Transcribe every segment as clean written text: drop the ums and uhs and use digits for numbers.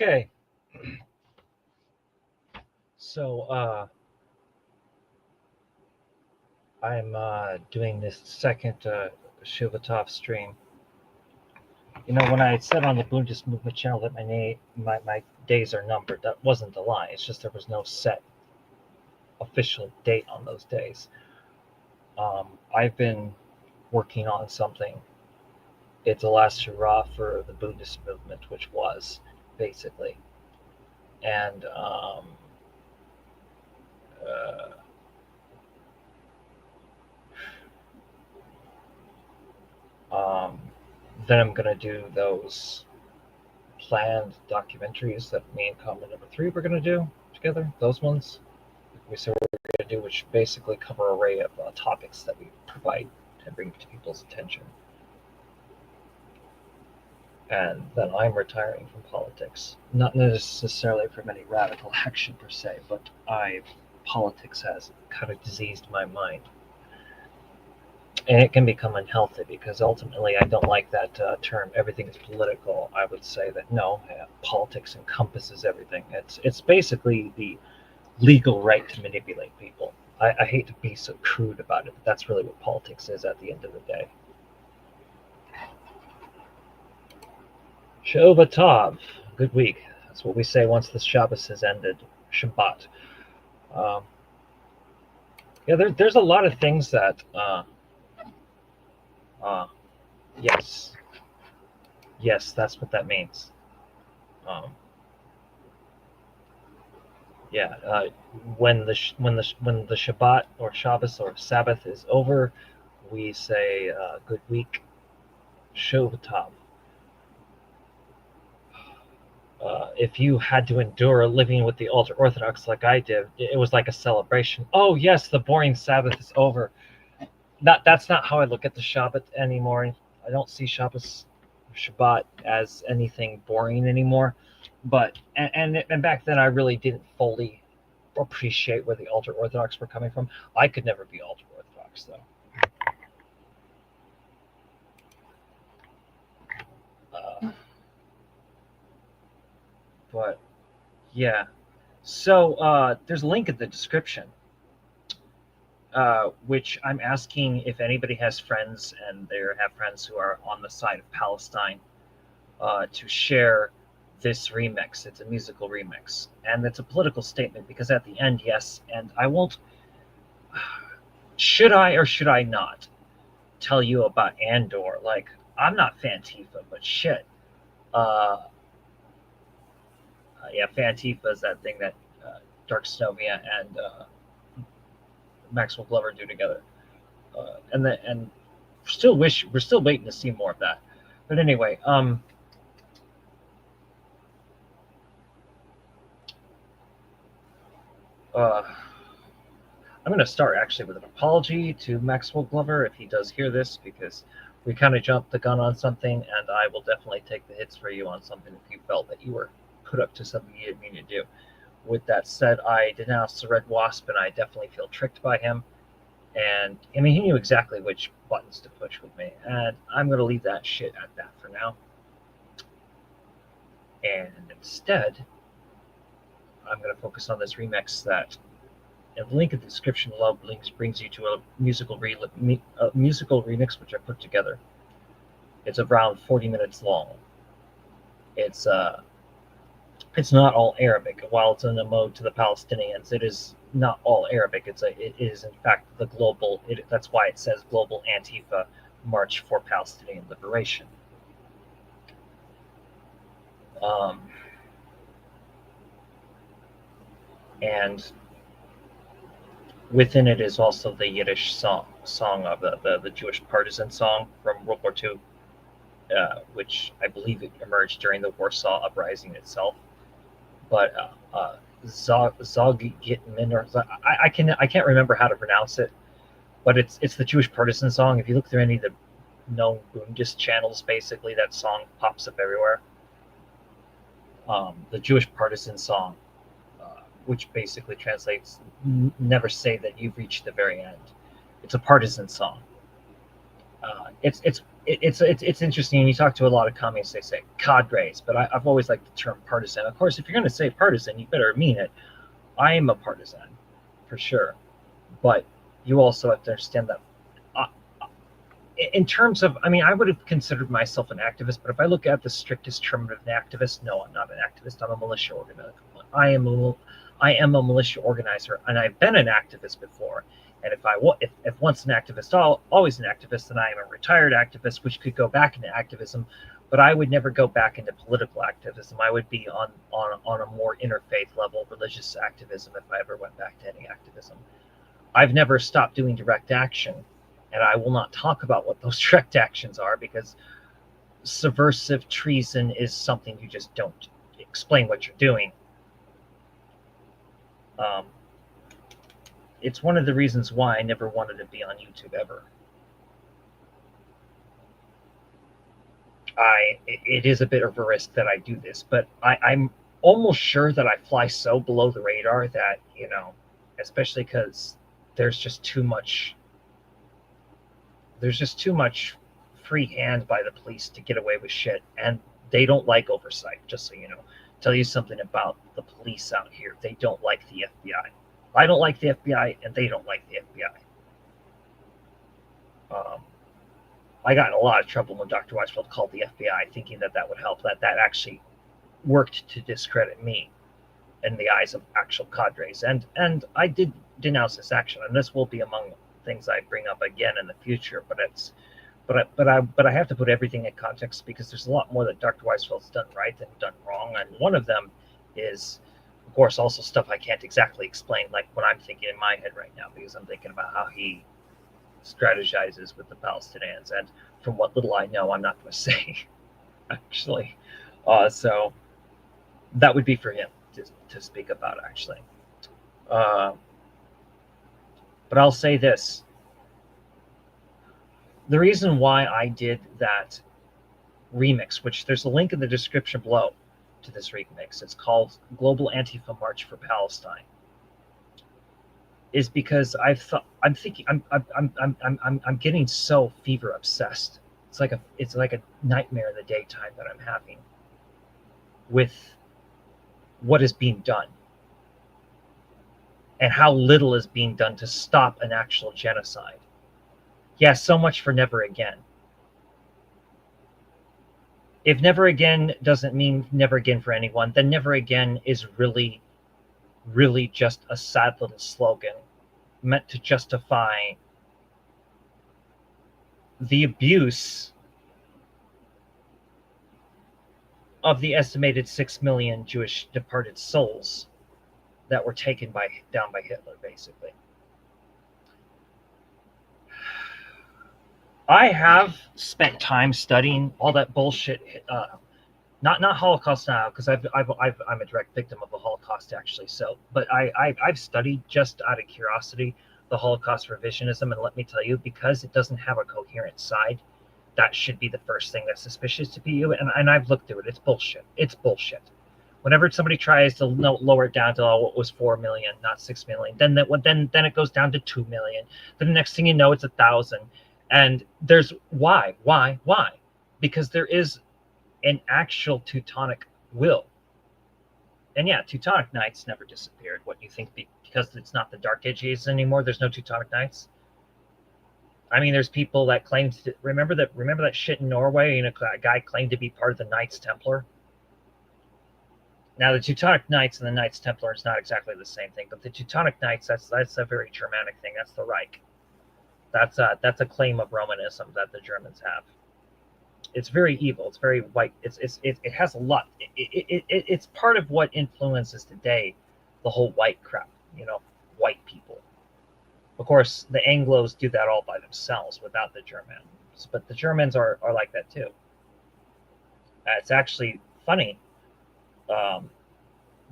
Okay. So I'm doing this second Shavua Tov stream. You know, when I said on the Bundist Movement channel that my days are numbered, that wasn't a lie. It's just there was no set official date on those days. I've been working on something. It's the last hurrah for the Bundist movement, which was basically, and then I'm gonna do those planned documentaries that me and Common Number 3 were gonna do together. Those ones we said we're gonna do, which basically cover an array of topics that we provide and bring to people's attention. And then I'm retiring from politics, not necessarily from any radical action per se, but politics has kind of diseased my mind. And it can become unhealthy because ultimately I don't like that term, everything is political. I would say that no, politics encompasses everything. It's basically the legal right to manipulate people. I hate to be so crude about it, but that's really what politics is at the end of the day. Shavua Tov, good week. That's what we say once the Shabbos has ended. Shabbat. Yeah, there's a lot of things that yes, that's what that means. When the Shabbat or Shabbos or Sabbath is over, we say good week, Shavua Tov. If you had to endure living with the ultra-Orthodox like I did, it was like a celebration. Oh yes, the boring Sabbath is over. That's not how I look at the Shabbat anymore. I don't see Shabbos, Shabbat as anything boring anymore. But and back then I really didn't fully appreciate where the ultra-Orthodox were coming from. I could never be ultra-Orthodox though. But yeah, so there's a link in the description, which I'm asking if anybody has friends and they have friends who are on the side of Palestine to share this remix. It's a musical remix, and it's a political statement because at the end, yes, and I won't. Should I or should I not tell you about Andor? Like, I'm not Fantifa, but shit. Yeah, Fantifa is that thing that Dark Snovia and Maxwell Glover do together, and we're still waiting to see more of that. But anyway, I'm going to start actually with an apology to Maxwell Glover if he does hear this, because we kind of jumped the gun on something, and I will definitely take the hits for you on something if you felt that you were put up to something you didn't mean to do. With that said, I denounced the Red Wasp, and I definitely feel tricked by him. And I mean, he knew exactly which buttons to push with me, and I'm going to leave that shit at that for now. And instead, I'm going to focus on this remix that, and the link in the description below brings you to a musical remix which I put together. It's around 40 minutes long. It's not all Arabic. While it's in a mode to the Palestinians, it is not all Arabic. It is in fact the global. That's why it says Global Antifa March for Palestinian Liberation. And within it is also the Yiddish song of the Jewish partisan song from World War II, which I believe it emerged during the Warsaw Uprising itself. But Zogitmin, or I can't remember how to pronounce it, but it's the Jewish partisan song. If you look through any of the known Bundist channels, basically that song pops up everywhere. The Jewish partisan song, which basically translates "Never say that you've reached the very end." It's a partisan song. It's it's interesting. You talk to a lot of communists, they say cadres, but I've always liked the term partisan. Of course, if you're going to say partisan, you better mean it. I am a partisan, for sure, but you also have to understand that. Uh, in terms of, I mean, I would have considered myself an activist, but if I look at the strictest term of an activist, no, I'm not an activist. I'm a militia organizer. I am a militia organizer, and I've been an activist before. And if once an activist, always an activist, then I am a retired activist, which could go back into activism, but I would never go back into political activism. I would be on a more interfaith level, religious activism, if I ever went back to any activism. I've never stopped doing direct action, and I will not talk about what those direct actions are because subversive treason is something you just don't explain what you're doing. It's one of the reasons why I never wanted to be on YouTube ever. It is a bit of a risk that I do this, but I'm almost sure that I fly so below the radar that, especially because there's just too much free hand by the police to get away with shit, and they don't like oversight, just so you know. Tell you something about the police out here. They don't like the FBI. I don't like the FBI, and they don't like the FBI. I got in a lot of trouble when Dr. Weisfeld called the FBI, thinking that would help. That actually worked to discredit me in the eyes of actual cadres. And I did denounce this action, and this will be among things I bring up again in the future. But I have to put everything in context because there's a lot more that Dr. Weisfeld's done right than done wrong, and one of them is, of course, also stuff I can't exactly explain, like what I'm thinking in my head right now, because I'm thinking about how he strategizes with the Palestinians, and from what little I know, I'm not going to say, actually. So that would be for him to speak about, actually. But I'll say this. The reason why I did that remix, which there's a link in the description below to this remix, it's called Global Antifa March for Palestine, is because I'm getting so fever obsessed. It's like a nightmare in the daytime that I'm having with what is being done and how little is being done to stop an actual genocide. Yeah, so much for never again. If never again doesn't mean never again for anyone, then never again is really, really just a sad little slogan meant to justify the abuse of the estimated 6 million Jewish departed souls that were taken down by Hitler, basically. I have spent time studying all that bullshit. Not Holocaust Now, because I'm a direct victim of the Holocaust, actually. So, but I've studied, just out of curiosity, the Holocaust revisionism, and let me tell you, because it doesn't have a coherent side, that should be the first thing that's suspicious to you. And I've looked through it. It's bullshit. It's bullshit. Whenever somebody tries to lower it down to what was 4 million, not 6 million, then it goes down to 2 million. Then the next thing you know, it's 1,000. And there's why? Because there is an actual Teutonic will. And yeah, Teutonic Knights never disappeared. What, you think because it's not the Dark Ages anymore, there's no Teutonic Knights? I mean, there's people that claim to remember that shit in Norway, a guy claimed to be part of the Knights Templar. Now, the Teutonic Knights and the Knights Templar is not exactly the same thing, but the Teutonic Knights, that's a very Germanic thing. That's the Reich. That's a claim of Romanism that the Germans have. It's very evil. It's very white. It has a lot. It's part of what influences today the whole white crap. White people. Of course, the Anglos do that all by themselves without the Germans, but the Germans are like that too. It's actually funny.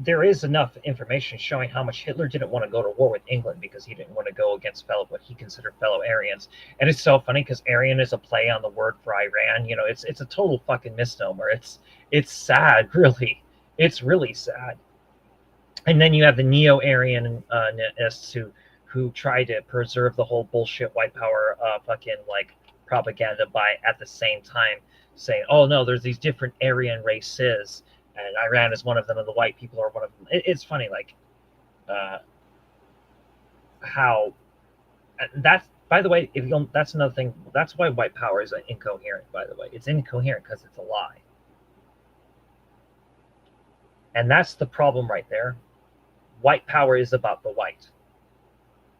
There is enough information showing how much Hitler didn't want to go to war with England because he didn't want to go against what he considered fellow Aryans. And it's so funny because Aryan is a play on the word for Iran. It's a total fucking misnomer. It's sad, really. It's really sad. And then you have the neo-Aryanists who try to preserve the whole bullshit white power fucking like propaganda by at the same time saying, oh no, there's these different Aryan races, and Iran is one of them, and the white people are one of them. It's funny, like how that's, by the way, if you don't, that's another thing. That's why white power is incoherent. By the way, it's incoherent because it's a lie, and that's the problem right there. White power is about the white.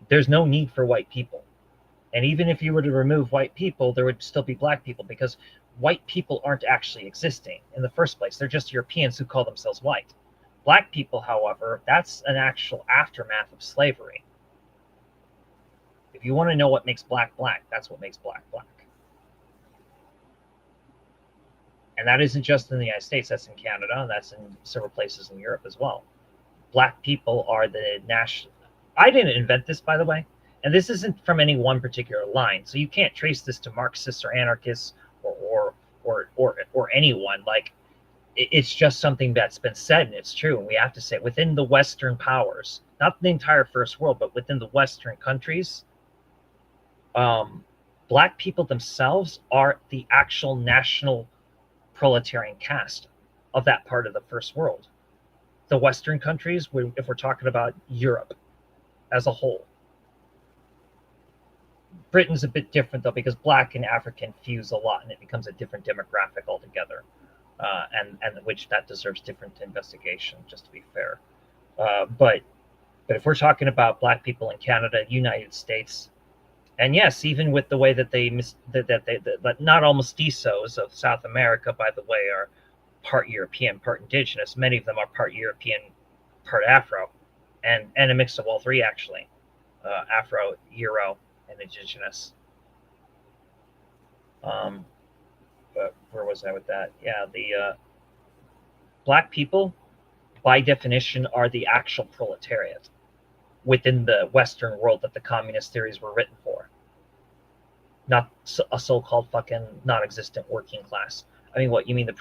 There's no need for white people. And even if you were to remove white people, there would still be black people, because white people aren't actually existing in the first place. They're just Europeans who call themselves white. Black people, however, that's an actual aftermath of slavery. If you want to know what makes black black, that's what makes black black. And that isn't just in the United States, that's in Canada, and that's in several places in Europe as well. Black people are the national... I didn't invent this, by the way. And this isn't from any one particular line, so you can't trace this to Marxists or anarchists or anyone. Like, it's just something that's been said, and it's true. And we have to say, within the Western powers, not the entire first world, but within the Western countries, black people themselves are the actual national proletarian caste of that part of the first world. The Western countries, if we're talking about Europe as a whole. Britain's a bit different, though, because black and African fuse a lot, and it becomes a different demographic altogether, and which that deserves different investigation, just to be fair. But if we're talking about black people in Canada, United States, and yes, even with the way that that not all mestizos of South America, by the way, are part European, part indigenous. Many of them are part European, part Afro, and a mix of all three, actually, Afro, Euro, and indigenous. But where was I with that? Yeah, the black people, by definition, are the actual proletariat within the Western world that the communist theories were written for. Not a so-called fucking non-existent working class. I mean, what, you mean the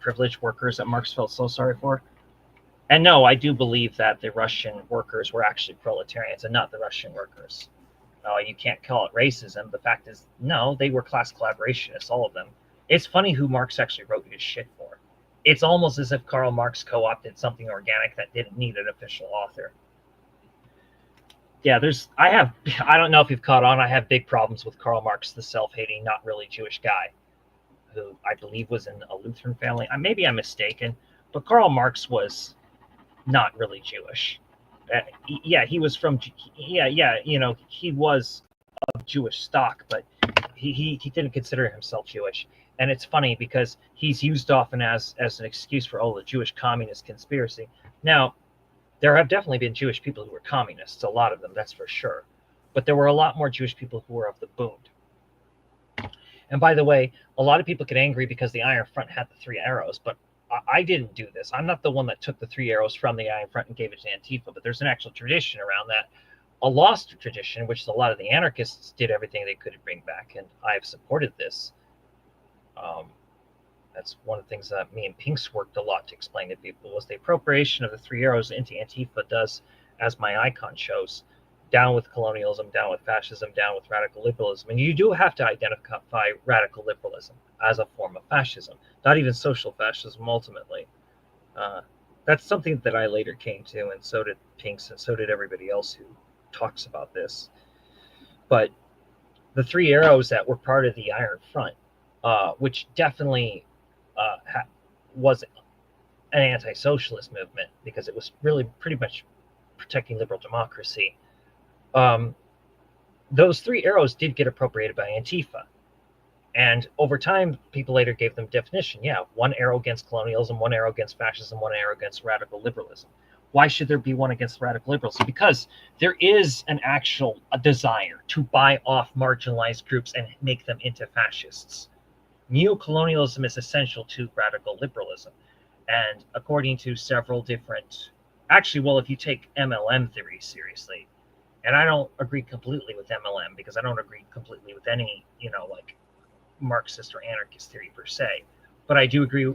privileged workers that Marx felt so sorry for? And no, I do believe that the Russian workers were actually proletarians and not the Russian workers. You can't call it racism. The fact is, no, they were class collaborationists, all of them. It's funny who Marx actually wrote his shit for. It's almost as if Karl Marx co-opted something organic that didn't need an official author. Yeah, I don't know if you've caught on, I have big problems with Karl Marx, the self-hating, not really Jewish guy, who I believe was in a Lutheran family. Maybe I'm mistaken, but Karl Marx was not really Jewish. He was from, he was of Jewish stock, but he didn't consider himself Jewish. And it's funny because he's used often as an excuse for, the Jewish communist conspiracy. Now, there have definitely been Jewish people who were communists, a lot of them, that's for sure. But there were a lot more Jewish people who were of the Bund. And by the way, a lot of people get angry because the Iron Front had the 3 arrows, but I didn't do this. I'm not the one that took the 3 arrows from the Iron Front and gave it to Antifa, but there's an actual tradition around that, a lost tradition, which a lot of the anarchists did everything they could to bring back, and I've supported this. That's one of the things that me and Pinks worked a lot to explain to people, was the appropriation of the 3 arrows into Antifa does, as my icon shows, down with colonialism, down with fascism, down with radical liberalism. And you do have to identify radical liberalism as a form of fascism, not even social fascism ultimately. That's something that I later came to, and so did Pinks, and so did everybody else who talks about this. But the 3 arrows that were part of the Iron Front, which definitely was an anti-socialist movement, because it was really pretty much protecting liberal democracy. Those 3 arrows did get appropriated by Antifa. And over time, people later gave them definition. Yeah, 1 arrow against colonialism, 1 arrow against fascism, 1 arrow against radical liberalism. Why should there be 1 against radical liberalism? Because there is a desire to buy off marginalized groups and make them into fascists. Neocolonialism is essential to radical liberalism. And according to several different... Actually, well, if you take MLM theory seriously, and I don't agree completely with MLM, because I don't agree completely with any, Marxist or anarchist theory per se, but I do agree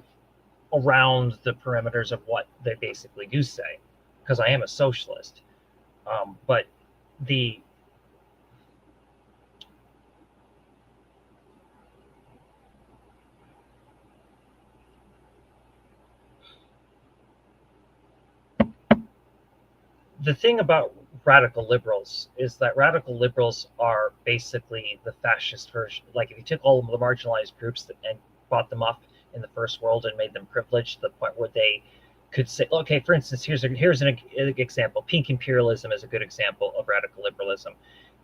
around the perimeters of what they basically do say, because I am a socialist. But the thing about radical liberals is that radical liberals are basically the fascist version. Like if you took all of the marginalized groups and brought them up in the first world and made them privileged to the point where they could say, okay, for instance, here's an example. Pink imperialism is a good example of radical liberalism.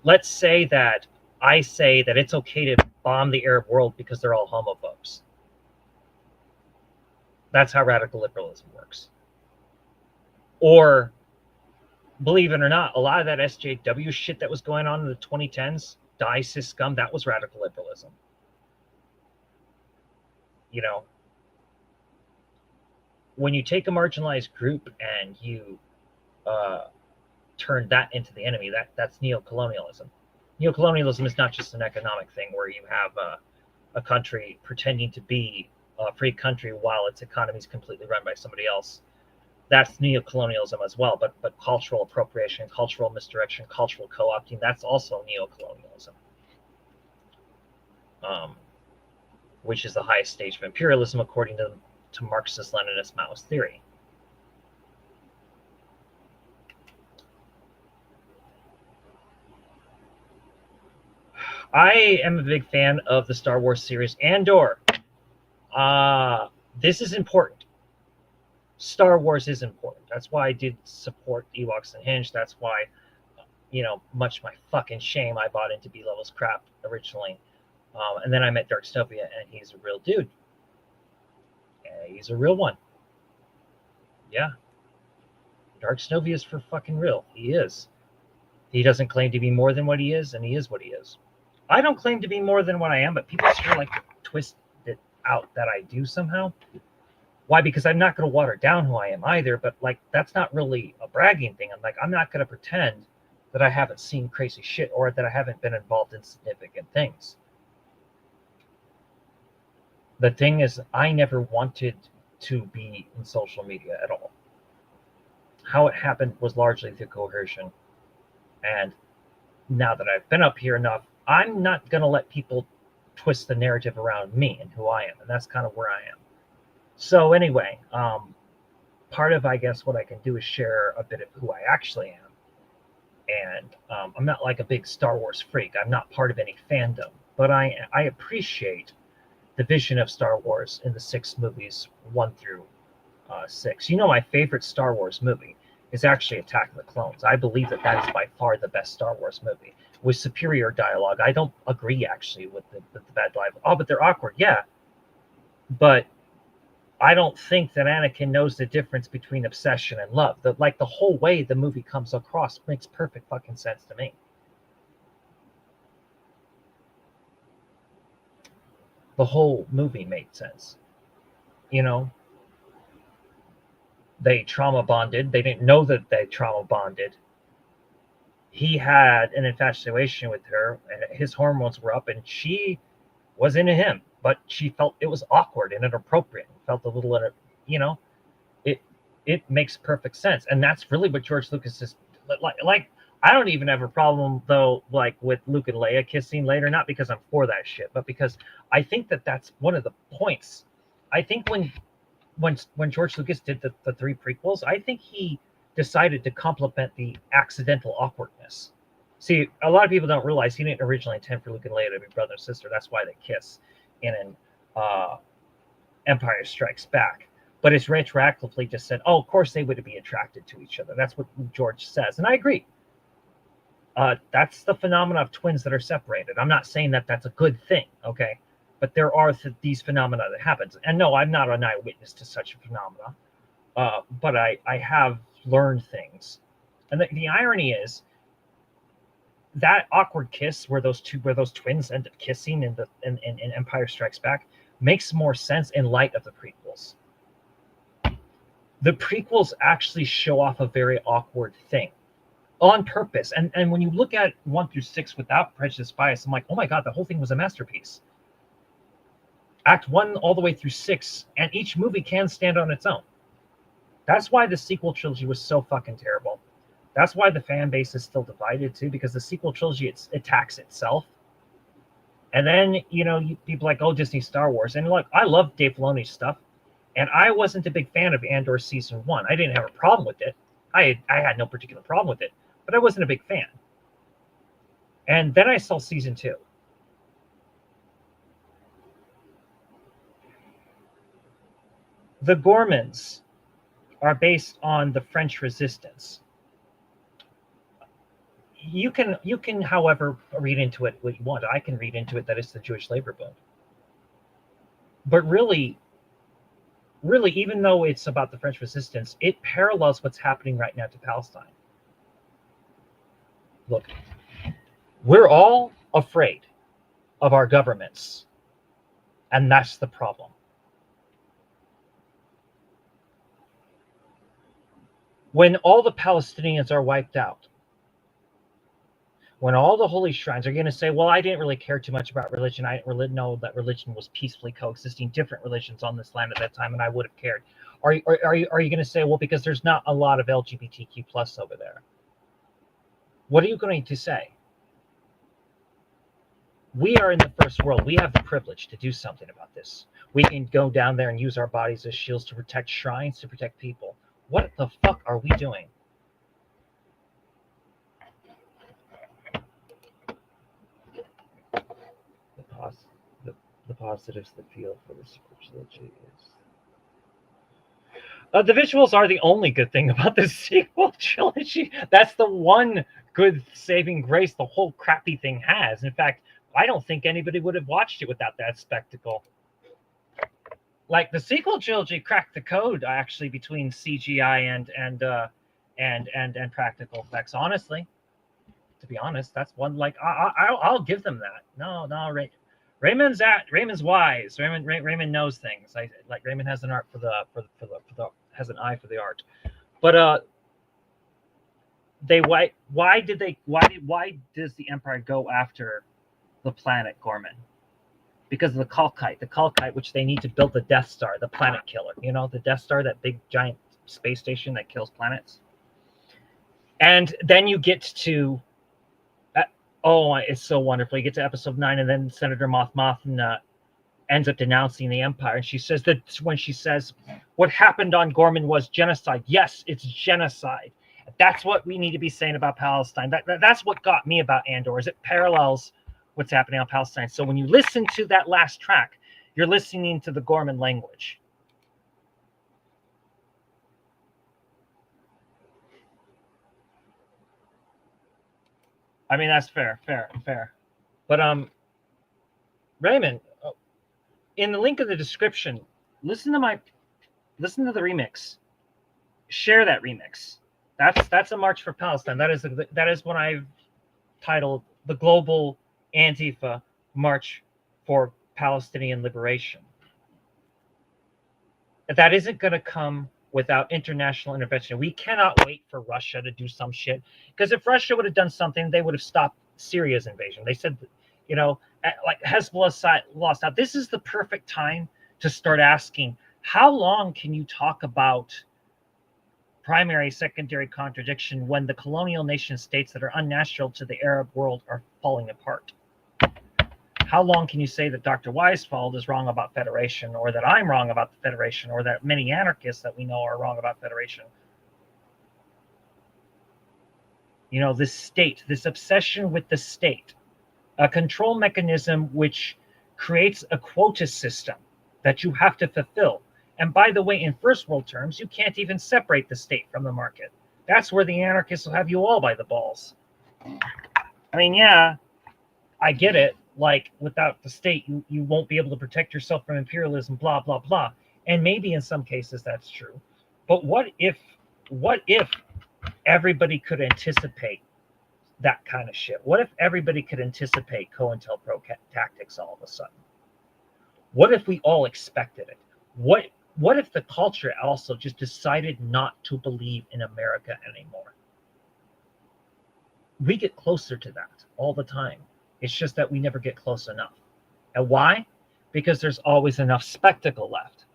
Let's say that I say that it's okay to bomb the Arab world because they're all homophobes. That's how radical liberalism works. Or, believe it or not, a lot of that SJW shit that was going on in the 2010s, die cis scum, that was radical liberalism. You know, when you take a marginalized group and you turn that into the enemy, that's neocolonialism. Neocolonialism is not just an economic thing where you have a country pretending to be a free country while its economy is completely run by somebody else. That's neocolonialism as well, but cultural appropriation, cultural misdirection, cultural co-opting, that's also neocolonialism, which is the highest stage of imperialism according to Marxist-Leninist Maoist theory. I am a big fan of the Star Wars series Andor. This is important. Star Wars is important. That's why I did support Ewoks and Hinge. That's why, much my fucking shame, I bought into B-Level's crap originally. And then I met Dark Stovia, and he's a real dude. He's a real one. Yeah. Dark Stovia is for fucking real. He is. He doesn't claim to be more than what he is, and he is what he is. I don't claim to be more than what I am, but people sure like to twist it out that I do somehow. Why? Because I'm not going to water down who I am either, but that's not really a bragging thing. I'm not going to pretend that I haven't seen crazy shit or that I haven't been involved in significant things. The thing is, I never wanted to be in social media at all. How it happened was largely through coercion. And now that I've been up here enough, I'm not going to let people twist the narrative around me and who I am. And that's kind of where I am. So anyway, part of, I guess, what I can do is share a bit of who I actually am. And I'm not like a big Star Wars freak. I'm not part of any fandom. But I appreciate the vision of Star Wars in the 6 movies, 1 through 6. My favorite Star Wars movie is actually Attack of the Clones. I believe that is by far the best Star Wars movie with superior dialogue. I don't agree actually with the bad dialogue. Oh, but they're awkward. Yeah. But I don't think that Anakin knows the difference between obsession and love. The whole way the movie comes across makes perfect fucking sense to me. The whole movie made sense. They trauma bonded. They didn't know that they trauma bonded. He had an infatuation with her, and his hormones were up, and she was into him, but she felt it was awkward and inappropriate. Felt a little, it makes perfect sense, and that's really what George Lucas is like. I don't even have a problem though, with Luke and Leia kissing later, not because I'm for that shit, but because I think that that's one of the points. I think when George Lucas did the 3 prequels, I think he decided to complement the accidental awkwardness. See, a lot of people don't realize he didn't originally intend for Luke and Leia to be brother and sister. That's why they kiss in an Empire Strikes Back. But it's retroactively just said, oh, of course they would be attracted to each other. That's what George says. And I agree. That's the phenomena of twins that are separated. I'm not saying that that's a good thing, okay? But there are these phenomena that happens. And no, I'm not an eyewitness to such a phenomena. But I have learned things. And the irony is that awkward kiss where those twins end up kissing in Empire Strikes Back makes more sense in light of the prequels. The prequels actually show off a very awkward thing on purpose. And when you look at 1 through 6 without prejudice bias, I'm like, oh my God, the whole thing was a masterpiece. Act 1 all the way through 6, and each movie can stand on its own. That's why the sequel trilogy was so fucking terrible. That's why the fan base is still divided too, because the sequel trilogy attacks itself. And then, people like, oh, Disney Star Wars. And look, I love Dave Filoni's stuff. And I wasn't a big fan of Andor Season 1. I didn't have a problem with it. I had no particular problem with it, but I wasn't a big fan. And then I saw season 2. The Ghormans are based on the French resistance. You can, however, read into it what you want. I can read into it that it's the Jewish labor boom. But really, even though it's about the French resistance, it parallels what's happening right now to Palestine. Look, we're all afraid of our governments, and that's the problem. When all the Palestinians are wiped out, when all the holy shrines are going to say, well, I didn't really care too much about religion. I didn't really know that religion was peacefully coexisting different religions on this land at that time, and I would have cared. Are you going to say, well, because there's not a lot of LGBTQ plus over there? What are you going to say? We are in the first world. We have the privilege to do something about this. We can go down there and use our bodies as shields to protect shrines, to protect people. What the fuck are we doing? The positives that feel for the sequel trilogy is... the visuals are the only good thing about the sequel trilogy. That's the one good saving grace the whole crappy thing has. In fact, I don't think anybody would have watched it without that spectacle. Like, the sequel trilogy cracked the code actually between CGI and practical effects. Honestly, to be honest, that's one, like, I'll give them that. No, Raymond's wise. Raymond knows things. Like Raymond has an art for the has an eye for the art. But why does the Empire go after the planet Ghorman? Because of the Kalkite, which they need to build the Death Star, the planet killer. You know, the Death Star, that big giant space station that kills planets. And then you get to it's so wonderful. You get to episode 9, and then Senator Mothma ends up denouncing the Empire. And she says that when she says what happened on Ghorman was genocide. Yes, it's genocide. That's what we need to be saying about Palestine. That's what got me about Andor, is it parallels what's happening on Palestine. So when you listen to that last track, you're listening to the Ghorman language. I mean, that's fair. But Raymond, in the link in the description, listen to the remix. Share that remix. That's a march for Palestine. That is what I've titled the Global Antifa March for Palestinian Liberation. That isn't going to come without international intervention. We cannot wait for Russia to do some shit, because if Russia would have done something, they would have stopped Syria's invasion. They said, like Hezbollah lost out. This is the perfect time to start asking, how long can you talk about primary, secondary contradiction when the colonial nation states that are unnatural to the Arab world are falling apart? How long can you say that Dr. Weisfeld is wrong about federation, or that I'm wrong about the federation, or that many anarchists that we know are wrong about federation? You know, this state, this obsession with the state, a control mechanism which creates a quota system that you have to fulfill. And by the way, in first world terms, you can't even separate the state from the market. That's where the anarchists will have you all by the balls. I mean, yeah, I get it. Like, without the state, you won't be able to protect yourself from imperialism, blah, blah, blah. And maybe in some cases that's true. But what if everybody could anticipate that kind of shit? What if everybody could anticipate COINTELPRO tactics all of a sudden? What if we all expected it? What if the culture also just decided not to believe in America anymore? We get closer to that all the time. It's just that we never get close enough. And why? Because there's always enough spectacle left.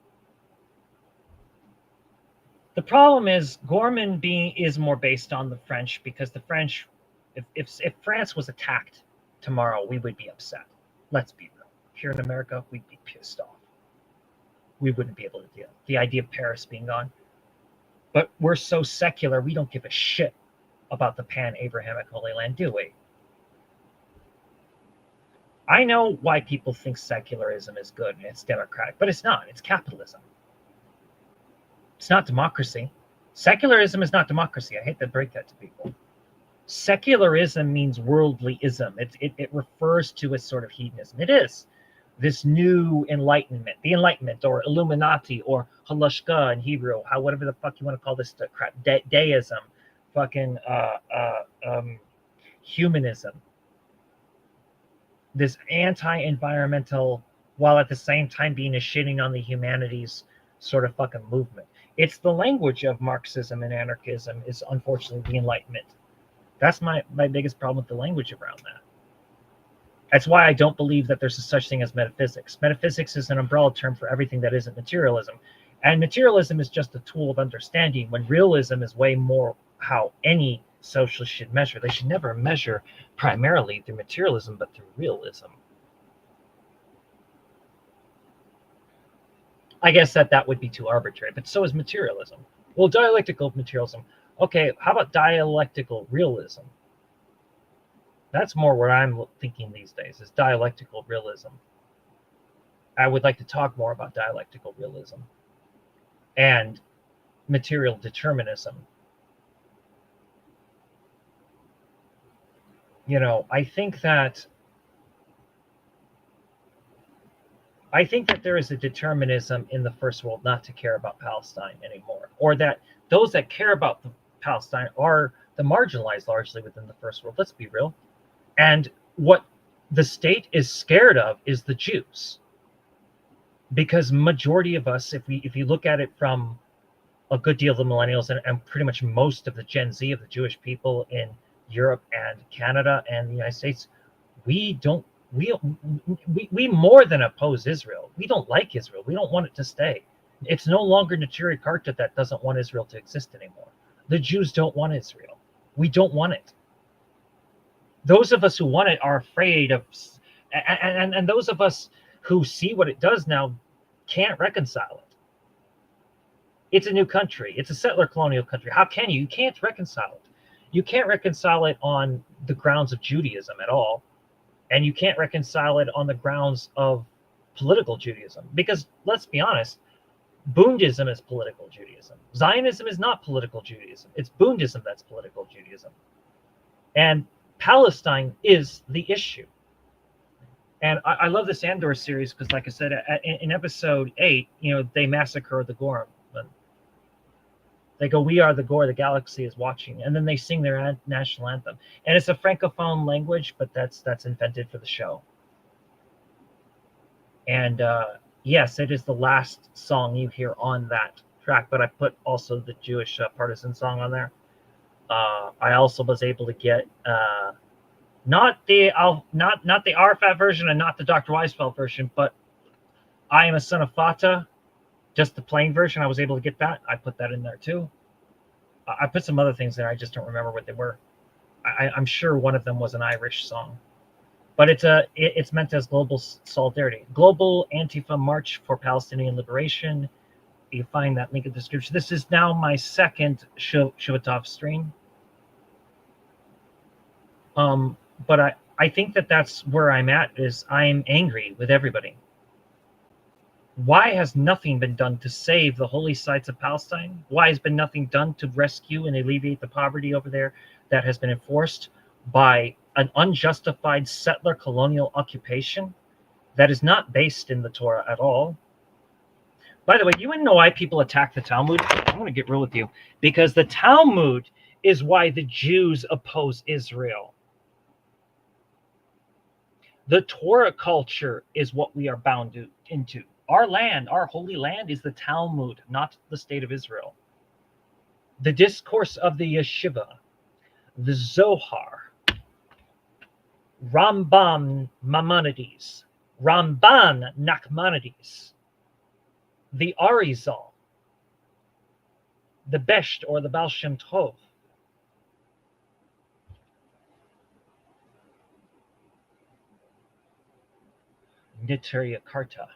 The problem is Ghorman is more based on the French, because the French, if France was attacked tomorrow, we would be upset. Let's be real. Here in America, we'd be pissed off. We wouldn't be able to deal. The idea of Paris being gone. But we're so secular, we don't give a shit about the Pan-Abrahamic Holy Land, do we? I know why people think secularism is good and it's democratic, but it's not. It's capitalism. It's not democracy. Secularism is not democracy. I hate to break that to people. Secularism means worldlyism. It refers to a sort of hedonism. It is this new enlightenment, the Enlightenment or Illuminati or Halushka in Hebrew, whatever the fuck you want to call this crap, deism, fucking humanism. This anti-environmental, while at the same time being a shitting on the humanities sort of fucking movement. It's the language of Marxism and anarchism is unfortunately the Enlightenment. That's my biggest problem with the language around that. That's why I don't believe that there's a such thing as metaphysics. Metaphysics is an umbrella term for everything that isn't materialism. And materialism is just a tool of understanding, when realism is way more how any socialist should measure. They should never measure primarily through materialism, but through realism. I guess that would be too arbitrary, but so is materialism. Well, dialectical materialism. Okay, how about dialectical realism? That's more what I'm thinking these days, is dialectical realism. I would like to talk more about dialectical realism and material determinism. You know, I think that there is a determinism in the first world not to care about Palestine anymore, or that those that care about the Palestine are the marginalized largely within the first world. Let's be real. And what the state is scared of is the Jews, because majority of us, if you look at it from a good deal of the millennials and pretty much most of the Gen Z of the Jewish people in Europe and Canada and the United States, we more than oppose Israel. We don't like Israel. We don't want it to stay. It's no longer Neturei Karta that doesn't want Israel to exist anymore. The Jews don't want Israel. We don't want it. Those of us who want it are afraid of, and those of us who see what it does now can't reconcile it. It's a new country. It's a settler colonial country. How can you? You can't reconcile it. You can't reconcile it on the grounds of Judaism at all. And you can't reconcile it on the grounds of political Judaism. Because let's be honest, Bundism is political Judaism. Zionism is not political Judaism. It's Bundism that's political Judaism. And Palestine is the issue. And I love this Andor series because, like I said, in episode 8, they massacre the Ghor. They go, "We are the Ghor, the galaxy is watching," and then they sing their national anthem. And it's a francophone language, but that's invented for the show. And yes, it is the last song you hear on that track. But I put also the Jewish partisan song on there. I also was able to get not the Arafat version and not the Dr. Weisfeld version, but "I Am a Son of Fatah," just the plain version. I was able to get that. I put that in there too. I put some other things there. I just don't remember what they were. I'm sure one of them was an Irish song, but it's meant as global solidarity, global Antifa March for Palestinian Liberation. You find that link in the description. This is now my second Shavua Tov stream. But I think that's where I'm at, is I'm angry with everybody. Why has nothing been done to save the holy sites of Palestine? Why has been nothing done to rescue and alleviate the poverty over there that has been enforced by an unjustified settler colonial occupation that is not based in the Torah at all? By the way, you want to know why people attack the Talmud? I'm going to get real with you. Because the Talmud is why the Jews oppose Israel. The Torah culture is what we are bound into. Our land, our holy land, is the Talmud, not the state of Israel. The discourse of the Yeshiva, the Zohar, Rambam Maimonides, Ramban Nachmanides, the Arizal, the Besht or the Baal Shem Tov, Neturei Karta.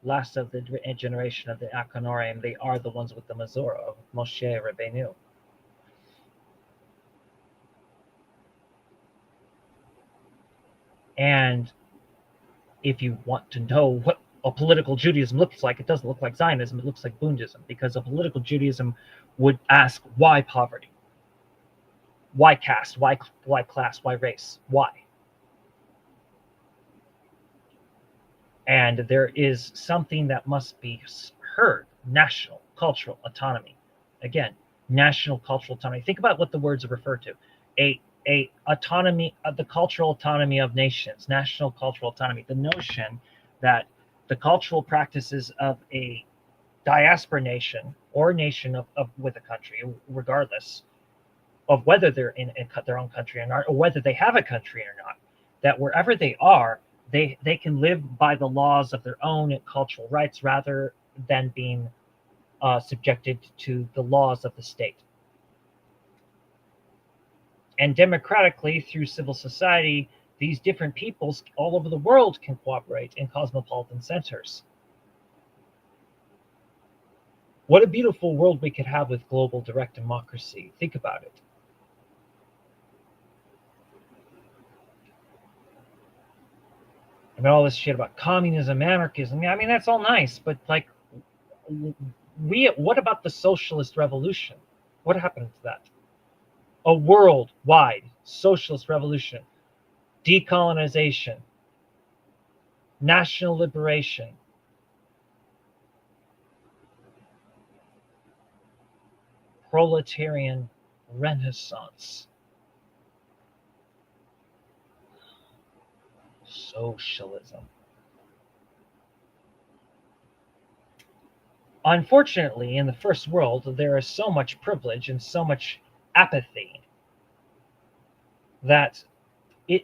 last of the generation of the Akonorim. They are the ones with the Mazorah of Moshe Rabbeinu. And if you want to know what a political Judaism looks like, it doesn't look like Zionism, it looks like Bundism, because a political Judaism would ask, why poverty? Why caste? Why class? Why race? Why? And there is something that must be heard: national cultural autonomy. Again, national cultural autonomy. Think about what the words refer to. A autonomy of the cultural autonomy of nations, national cultural autonomy. The notion that the cultural practices of a diaspora nation or nation of with a country, regardless of whether they're in their own country or not, or whether they have a country or not, that wherever they are, they can live by the laws of their own cultural rights rather than being subjected to the laws of the state. And democratically, through civil society, these different peoples all over the world can cooperate in cosmopolitan centers. What a beautiful world we could have with global direct democracy. Think about it. I mean, all this shit about communism, anarchism. I mean, that's all nice, but like, what about the socialist revolution? What happened to that? A worldwide socialist revolution, decolonization, national liberation, proletarian renaissance, socialism. Unfortunately, in the first world, there is so much privilege and so much apathy that it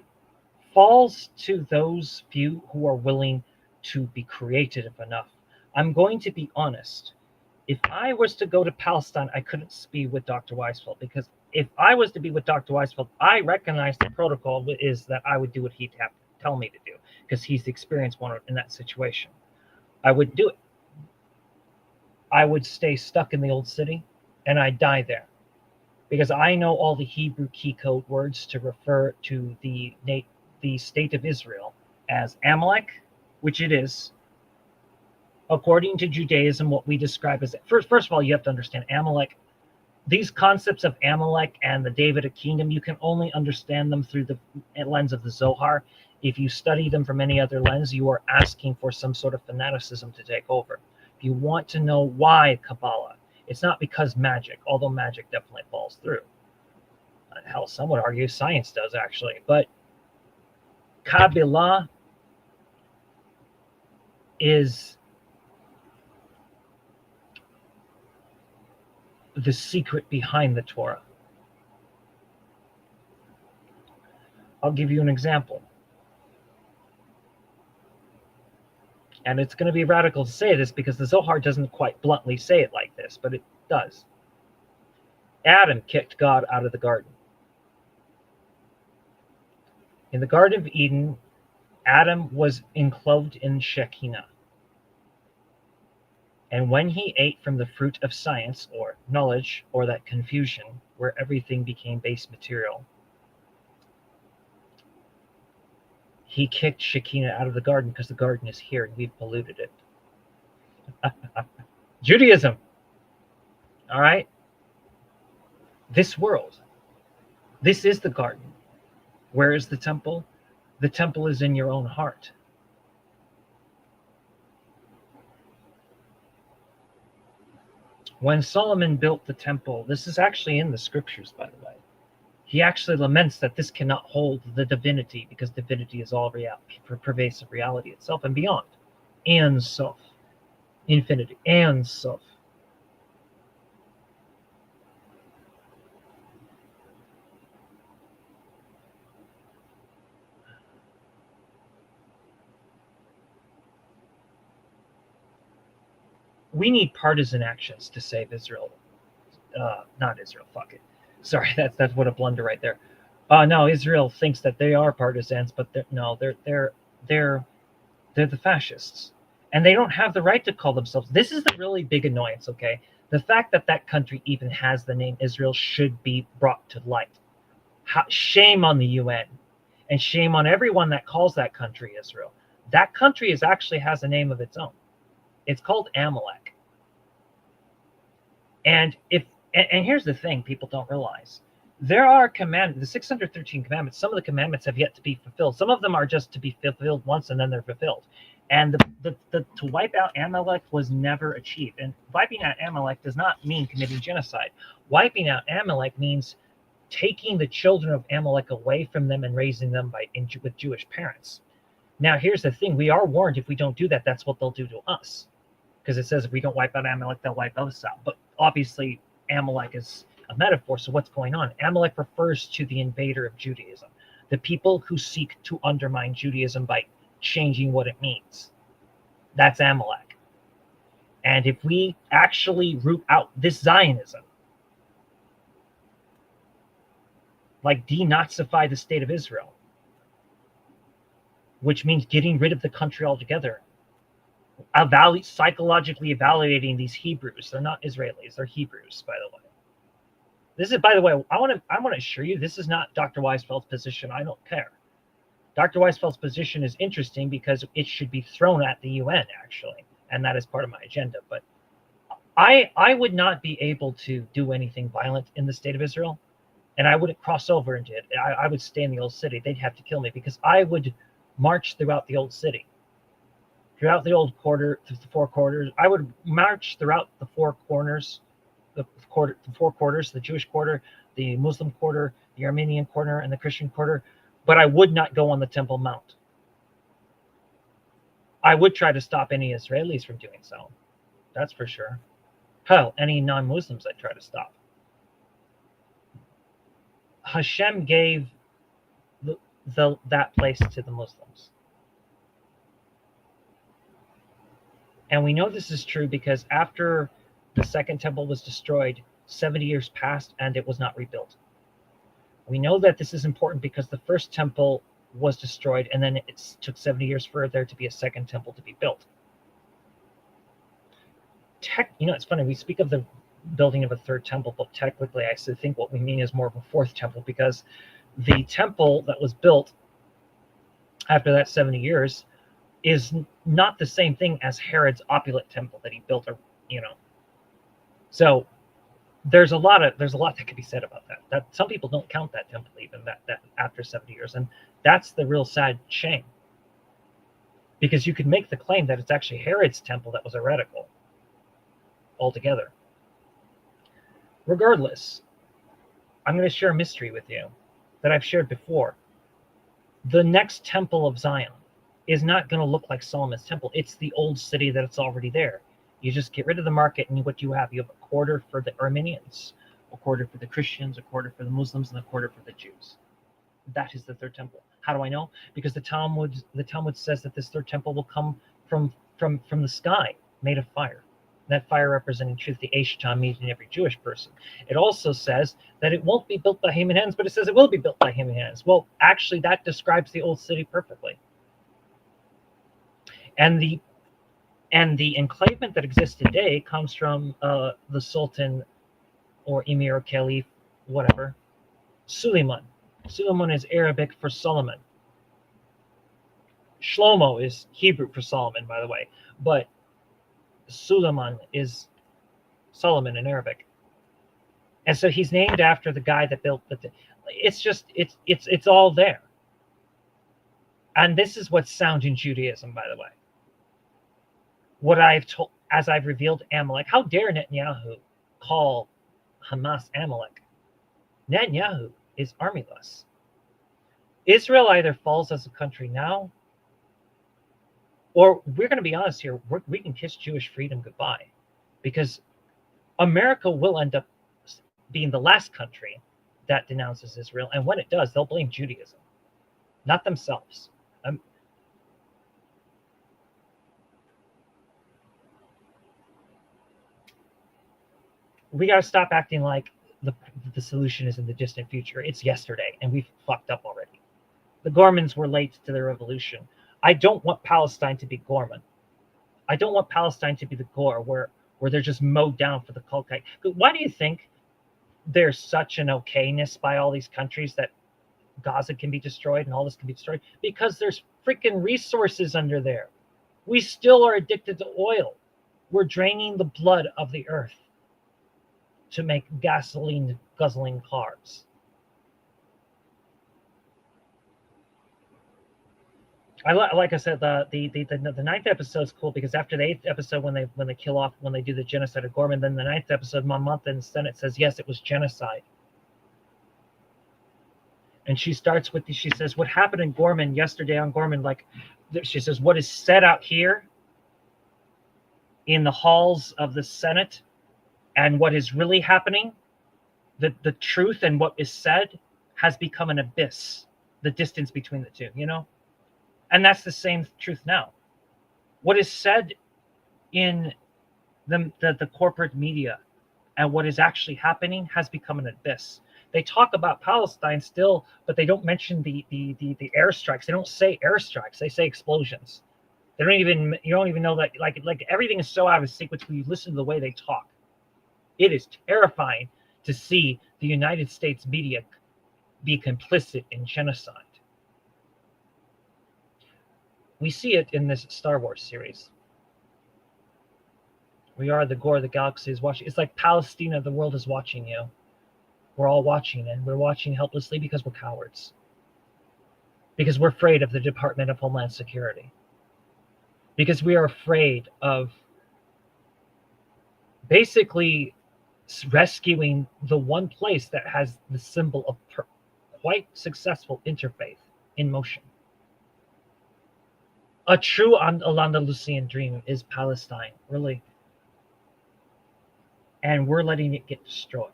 falls to those few who are willing to be creative enough. I'm going to be honest. If I was to go to Palestine, I couldn't be with Dr. Weisfeld, because if I was to be with Dr. Weisfeld, I recognize the protocol is that I would do what he'd have to tell me to do, because he's the experienced one in that situation. I would do it. I would stay stuck in the old city and I'd die there, because I know all the Hebrew key code words to refer to the state of Israel as Amalek, which it is. According to Judaism, what we describe as first of all, you have to understand Amalek. These concepts of Amalek and the Davidic kingdom, you can only understand them through the lens of the Zohar. If you study them from any other lens, you are asking for some sort of fanaticism to take over. If you want to know why Kabbalah, it's not because magic, although magic definitely falls through. Hell, some would argue science does actually, but Kabbalah is the secret behind the Torah. I'll give you an example. And it's going to be radical to say this because the Zohar doesn't quite bluntly say it like this, but it does. Adam kicked God out of the garden. In the Garden of Eden, Adam was enclosed in Shekinah. And when he ate from the fruit of science or knowledge, or that confusion where everything became base material, he kicked Shekinah out of the garden because the garden is here and we've polluted it. Judaism. All right? This world. This is the garden. Where is the temple? The temple is in your own heart. When Solomon built the temple, this is actually in the scriptures, by the way, he actually laments that this cannot hold the divinity, because divinity is all reality, pervasive reality itself and beyond. And Sof. Infinity. And Sof. We need partisan actions to save Israel. Not Israel, fuck it. Sorry, that's what a blunder right there. No, Israel thinks that they are partisans, but they're the fascists. And they don't have the right to call themselves. This is the really big annoyance, okay? The fact that that country even has the name Israel should be brought to light. Shame on the UN, and shame on everyone that calls that country Israel. That country actually has a name of its own. It's called Amalek. And here's the thing people don't realize. There are the 613 commandments. Some of the commandments have yet to be fulfilled. Some of them are just to be fulfilled once and then they're fulfilled. And to wipe out Amalek was never achieved. And wiping out Amalek does not mean committing genocide. Wiping out Amalek means taking the children of Amalek away from them and raising them with Jewish parents. Now, here's the thing. We are warned if we don't do that, that's what they'll do to us. Because it says if we don't wipe out Amalek, they'll wipe us out. But obviously, Amalek is a metaphor. So what's going on? Amalek refers to the invader of Judaism, the people who seek to undermine Judaism by changing what it means. That's Amalek. And if we actually root out this Zionism, like denazify the state of Israel, which means getting rid of the country altogether, psychologically evaluating these Hebrews. They're not Israelis, they're Hebrews, by the way. This is, by the way, I want to assure you, this is not Dr. Weisfeld's position. I don't care. Dr. Weisfeld's position is interesting because it should be thrown at the UN, actually, and that is part of my agenda. But I would not be able to do anything violent in the state of Israel, and I wouldn't cross over into it. I would stay in the old city. They'd have to kill me because I would march throughout the old city, throughout the old quarter, the four quarters. I would march throughout the four corners, the four quarters, the Jewish quarter, the Muslim quarter, the Armenian quarter, and the Christian quarter. But I would not go on the Temple Mount. I would try to stop any Israelis from doing so. That's for sure. Hell, any non-Muslims I'd try to stop. Hashem gave that place to the Muslims. And we know this is true because after the second temple was destroyed, 70 years passed and it was not rebuilt. We know that this is important because the first temple was destroyed and then it took 70 years for there to be a second temple to be built. It's funny, we speak of the building of a third temple, but technically I think what we mean is more of a fourth temple because the temple that was built after that 70 years is not the same thing as Herod's opulent temple that he built, So there's a lot that could be said about that. That some people don't count that temple even that after 70 years, and that's the real sad shame. Because you could make the claim that it's actually Herod's temple that was heretical altogether. Regardless, I'm going to share a mystery with you that I've shared before. The next temple of Zion is not going to look like Solomon's temple. It's the old city that's already there. You just get rid of the market, and what you have a quarter for the Armenians, a quarter for the Christians, a quarter for the Muslims, and a quarter for the Jews. That is the third temple. How do I know? Because the Talmud says that this third temple will come from the sky, made of fire. That fire representing truth, the Eshtam, meeting every Jewish person. It also says that it won't be built by human hands, but it says it will be built by human hands. Well, actually, that describes the old city perfectly. And the enclavement that exists today comes from the Sultan or Emir or Caliph, whatever, Suleiman. Suleiman is Arabic for Solomon. Shlomo is Hebrew for Solomon, by the way, but Suleiman is Solomon in Arabic. And so he's named after the guy that built it's all there. And this is what's sound in Judaism, by the way. What I've told, as I've revealed Amalek, how dare Netanyahu call Hamas Amalek? Netanyahu is armyless. Israel either falls as a country now, or we're going to be honest here, we can kiss Jewish freedom goodbye, because America will end up being the last country that denounces Israel, and when it does, they'll blame Judaism, not themselves. We got to stop acting like the solution is in the distant future. It's yesterday, and we've fucked up already. The Ghormans were late to the revolution. I don't want Palestine to be Ghorman. I don't want Palestine to be the Ghor where they're just mowed down for the Kulkite. Why do you think there's such an okayness by all these countries that Gaza can be destroyed and all this can be destroyed? Because there's freaking resources under there. We still are addicted to oil. We're draining the blood of the earth to make gasoline guzzling cars. Like I said, the ninth episode is cool because after the eighth episode, when they kill off, when they do the genocide of Ghorman, then the ninth episode, Monmouth in the Senate says yes, it was genocide. And she starts with she says, what happened in Ghorman yesterday on Ghorman, like she says, what is said out here in the halls of the Senate and what is really happening, the truth and what is said has become an abyss, the distance between the two, you know? And that's the same truth now. What is said in the corporate media and what is actually happening has become an abyss. They talk about Palestine still, but they don't mention the airstrikes. They don't say airstrikes. They say explosions. You don't even know that, like everything is so out of sequence when you listen to the way they talk. It is terrifying to see the United States media be complicit in genocide. We see it in this Star Wars series. We are the Ghor, the galaxy is watching. It's like Palestina, the world is watching you. We're all watching, and we're watching helplessly because we're cowards. Because we're afraid of the Department of Homeland Security. Because we are afraid of basically rescuing the one place that has the symbol of quite successful interfaith in motion. A true Al-Andalusian dream is Palestine, really. And we're letting it get destroyed.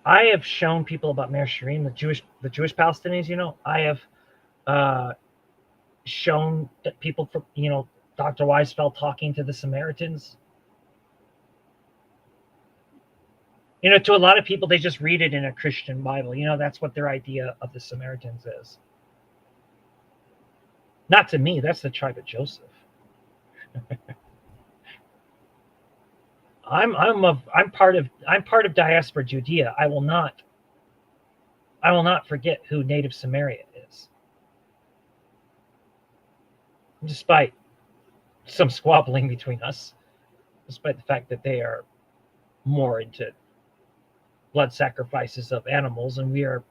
I have shown people about Meir Sharim, the Jewish Palestinians, you know. I have shown that people, Dr. Weisfeld talking to the Samaritans. To a lot of people, they just read it in a Christian Bible. That's what their idea of the Samaritans is. Not to me, that's the tribe of Joseph. I'm part of diaspora Judea. I will not forget who native Samaria is. Despite some squabbling between us, despite the fact that they are more into blood sacrifices of animals, and we are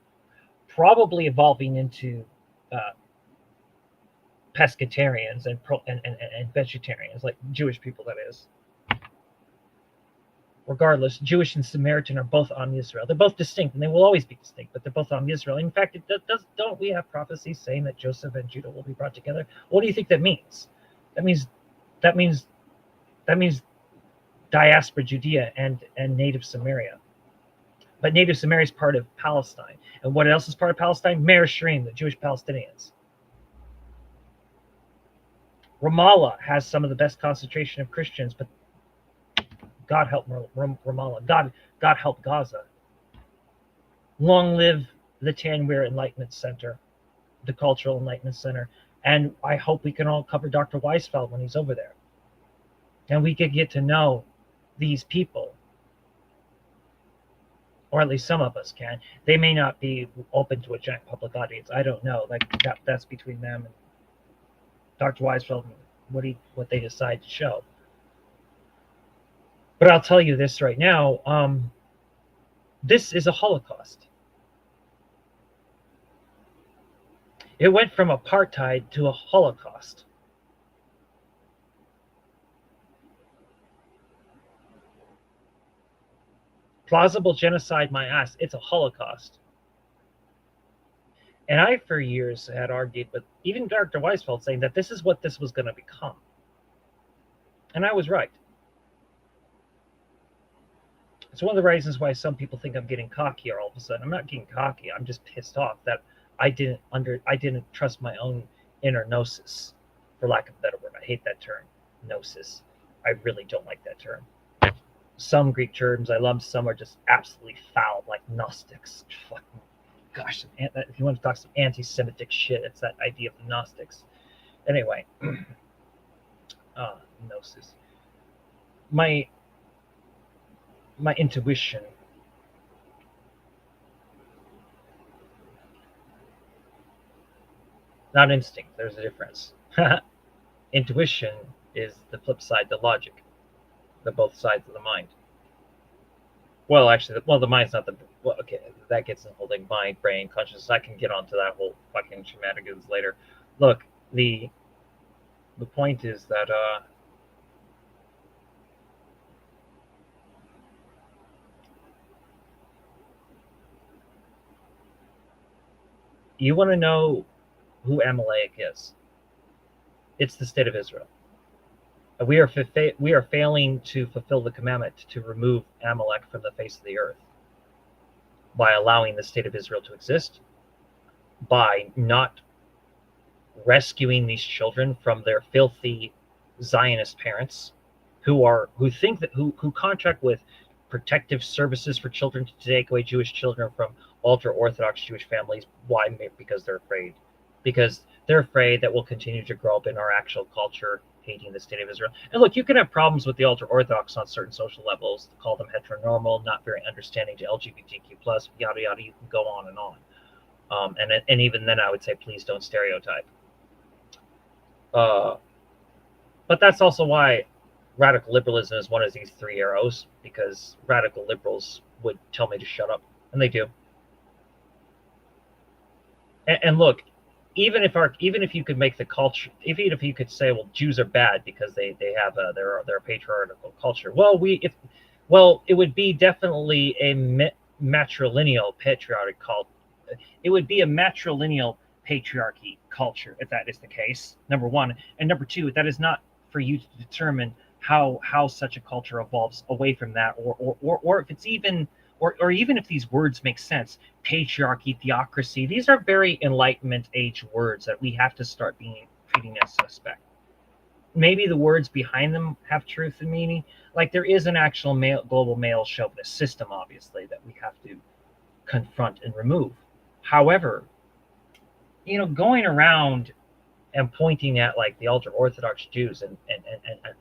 probably evolving into pescatarians and vegetarians, like Jewish people, that is. Regardless, Jewish and Samaritan are both on Israel. They're both distinct, and they will always be distinct, but they're both on Israel. In fact, don't we have prophecies saying that Joseph and Judah will be brought together? What do you think that means? That means diaspora Judea and native Samaria. But native Samaria is part of Palestine. And what else is part of Palestine? Meir Sharim, the Jewish Palestinians. Ramallah has some of the best concentration of Christians, but God help Ramallah. God help Gaza. Long live the Tanweer Enlightenment Center, the Cultural Enlightenment Center. And I hope we can all cover Dr. Weisfeld when he's over there. And we could get to know these people. Or at least some of us can. They may not be open to a giant public audience. I don't know. That's between them and Dr. Weisfeld and what they decide to show. But I'll tell you this right now. This is a Holocaust. It went from apartheid to a Holocaust. Plausible genocide, my ass. It's a Holocaust. And I, for years, had argued with even Dr. Weisfeld saying that this is what this was going to become. And I was right. It's one of the reasons why some people think I'm getting cocky all of a sudden. I'm not getting cocky. I'm just pissed off that I didn't trust my own inner gnosis, for lack of a better word. I hate that term, gnosis. I really don't like that term. Some Greek terms I love, some are just absolutely foul, like Gnostics. Gosh, if you want to talk some anti-Semitic shit, it's that idea of the Gnostics. Anyway, gnosis. My my intuition. Not instinct. There's a difference. Intuition is the flip side to logic, the both sides of the mind. Well, actually, the mind's not the. Well, okay, that gets in the whole thing. Mind, brain, consciousness. I can get onto that whole fucking shenanigans later. Look, the point is that you want to know who Amalek is. It's the state of Israel. We are failing to fulfill the commandment to remove Amalek from the face of the earth by allowing the state of Israel to exist, by not rescuing these children from their filthy Zionist parents who contract with protective services for children to take away Jewish children from ultra Orthodox Jewish families. Why? Because they're afraid. Because they're afraid that we'll continue to grow up in our actual culture hating the state of Israel. And look, you can have problems with the ultra Orthodox on certain social levels, call them heteronormal, not very understanding to LGBTQ plus, yada yada. You can go on and on. And even then, I would say, please don't stereotype. But that's also why radical liberalism is one of these three arrows, because radical liberals would tell me to shut up, and they do. And look, even if you could make the culture, even if you could say, well, Jews are bad because they have their patriarchal culture. Well, it would be definitely a matrilineal patriarchal culture. It would be a matrilineal patriarchy culture if that is the case. Number one, and number two, that is not for you to determine how such a culture evolves away from that, or if it's even or even if these words make sense. Patriarchy, theocracy, these are very Enlightenment age words that we have to start treating as suspect. Maybe the words behind them have truth and meaning. Like there is an actual global male chauvinist system, obviously, that we have to confront and remove. However, going around and pointing at like the ultra Orthodox Jews and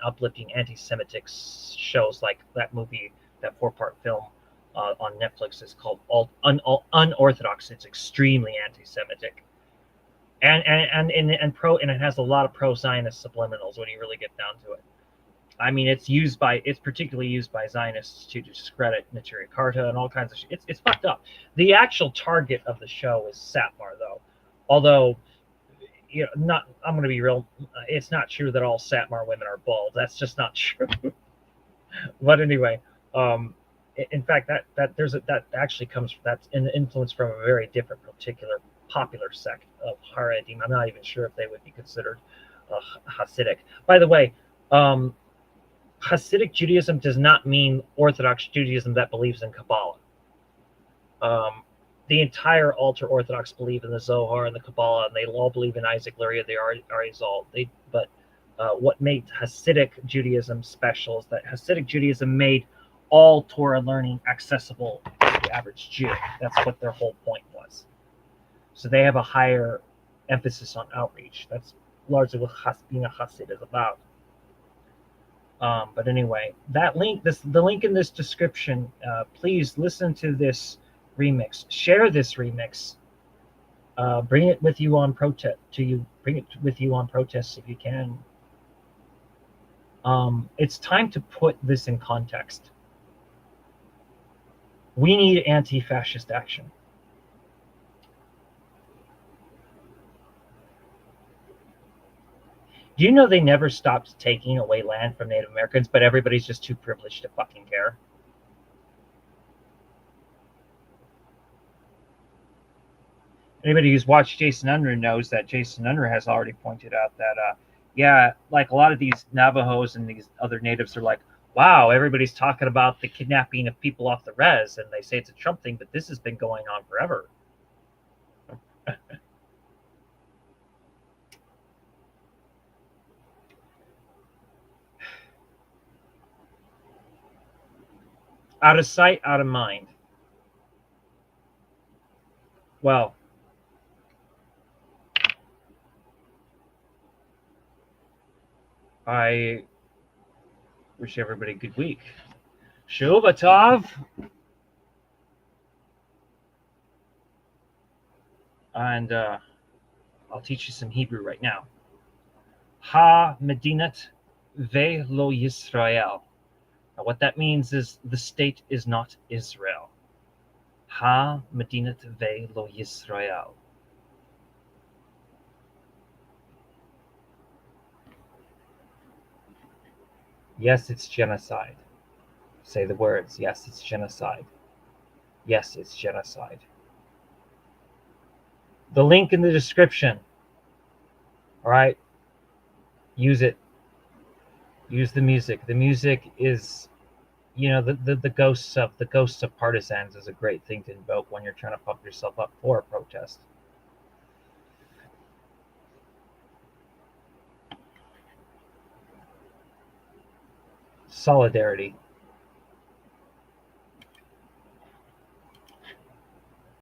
uplifting anti-Semitic shows like that movie, that 4-part film on Netflix is called Unorthodox. It's extremely anti-Semitic, and it has a lot of pro-Zionist subliminals when you really get down to it. I mean, it's particularly used by Zionists to discredit Neturei Karta and all kinds of shit. It's fucked up. The actual target of the show is Satmar, though. Although, I'm going to be real. It's not true that all Satmar women are bald. That's just not true. But anyway, in fact, that actually that's an influence from a very different, particular popular sect of Haredim. I'm not even sure if they would be considered Hasidic. By the way, Hasidic Judaism does not mean Orthodox Judaism that believes in Kabbalah. The entire ultra-Orthodox believe in the Zohar and the Kabbalah, and they all believe in Isaac Luria, the Arizal. But what made Hasidic Judaism special is that Hasidic Judaism made all Torah learning accessible to the average Jew. That's what their whole point was. So they have a higher emphasis on outreach. That's largely what being a Hasid is about. But anyway, the link in this description. Please listen to this remix. Share this remix. Bring it with you on protest. Bring it with you on protests if you can. It's time to put this in context. We need anti-fascist action. Do you know they never stopped taking away land from Native Americans, but everybody's just too privileged to fucking care? Anybody who's watched Jason Unruh knows that Jason Unruh has already pointed out that, like a lot of these Navajos and these other natives are like, wow, everybody's talking about the kidnapping of people off the res, and they say it's a Trump thing, but this has been going on forever. Out of sight, out of mind. Well, I wish everybody a good week. Shavua Tov. And I'll teach you some Hebrew right now. Ha Medinat Ve Lo Yisrael. Now, what that means is the state is not Israel. Ha Medinat Ve Lo Yisrael. Yes, it's genocide. Say the words. Yes, it's genocide. Yes, it's genocide. The link in the description. All right. Use it. Use the music. The music is, the ghosts of partisans is a great thing to invoke when you're trying to pump yourself up for a protest. Solidarity.